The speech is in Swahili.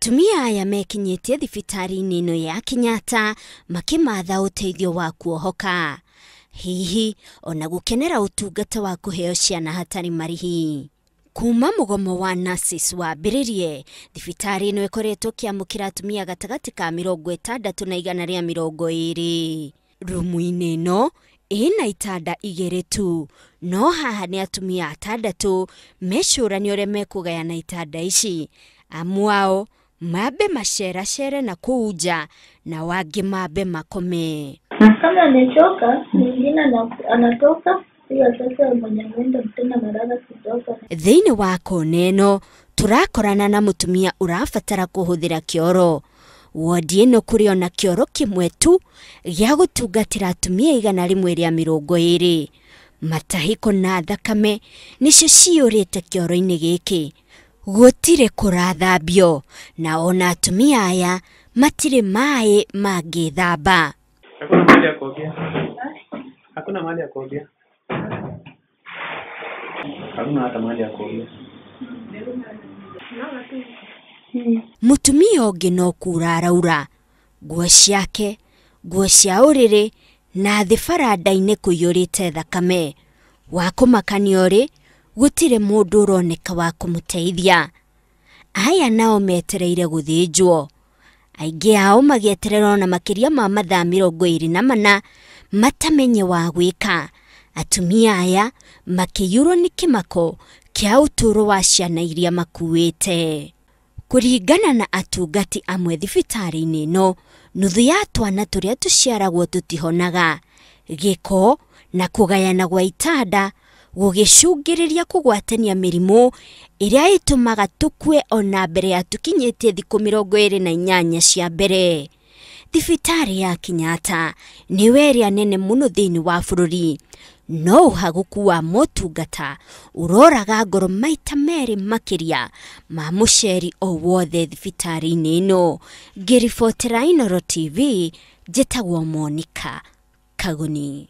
Atumia aya mekinyitie thibitari-ini ino ya Kenyatta makimatha uteithio wa kuohoka. Hihi ona gukenera utungata wa kuheyo ciana hatari marihi. Kuuma mugomo wa nurses wambiririe, thibitari ino ikoretwo kiamukira atumia gatagati ka 60 na 120. Rumu-ini ino ina itanda 2 tu, no haha ni atumia 6 mecurani uria mekugayana itanda ici. Amwao mabe macera na kuuja na wangi mabe makome. Kama amechoka, mwingine anatoka, hiyo sasa mwenye mwenda mtena marara kutoka. Thiini wa koneno turakorana na mutumia urabatara kuhuthira cioro. Wardi ino kuri ona cioro kimwe tu gya gutungatira atumia 120. Matahiko na thakame nicio ciurite cioro-ini giki. Gutiri kurathambio na ona atumia aya matire maai magithamba. Hakuna mahali ya kuogea. Hakuna mahali ya kuogea. Hakuna hata mahali ya kuogea. Mutumia ungi no kura araura. Nguo ciake, nguo cia uriri na thi baranda-ini kuyurite thakame. Wa kumakania uri gutire mundu uroneka wa kumuteithia. Aya nao metereire guthinjwo. Aingi ao magieterera na makiria ma mathaa 24 matamenye wa gwika. Atumia aya makiyurwo ni kimako kia uturo wa ciana iria makuite. Kuringana na atungati amwe thibitari-ini ino, nuthu ya twana turia tuciaragwo tutihonaga. Giko na kugayana gwa itanda gugicungiriria kugwatania mirimu iria itumaga tukue ona mbere ya tukinyitie thiku 28 cia mbere. Thibitari ya Kenyatta ni weria nene muno thiini wa bururi, no uhaguku wa motungata uroraga ngoro maita meri makiria ma muceri o wothe thibitari-ini ino. Ngiribotera Inooro TV, njitagwo Monica Kaguni.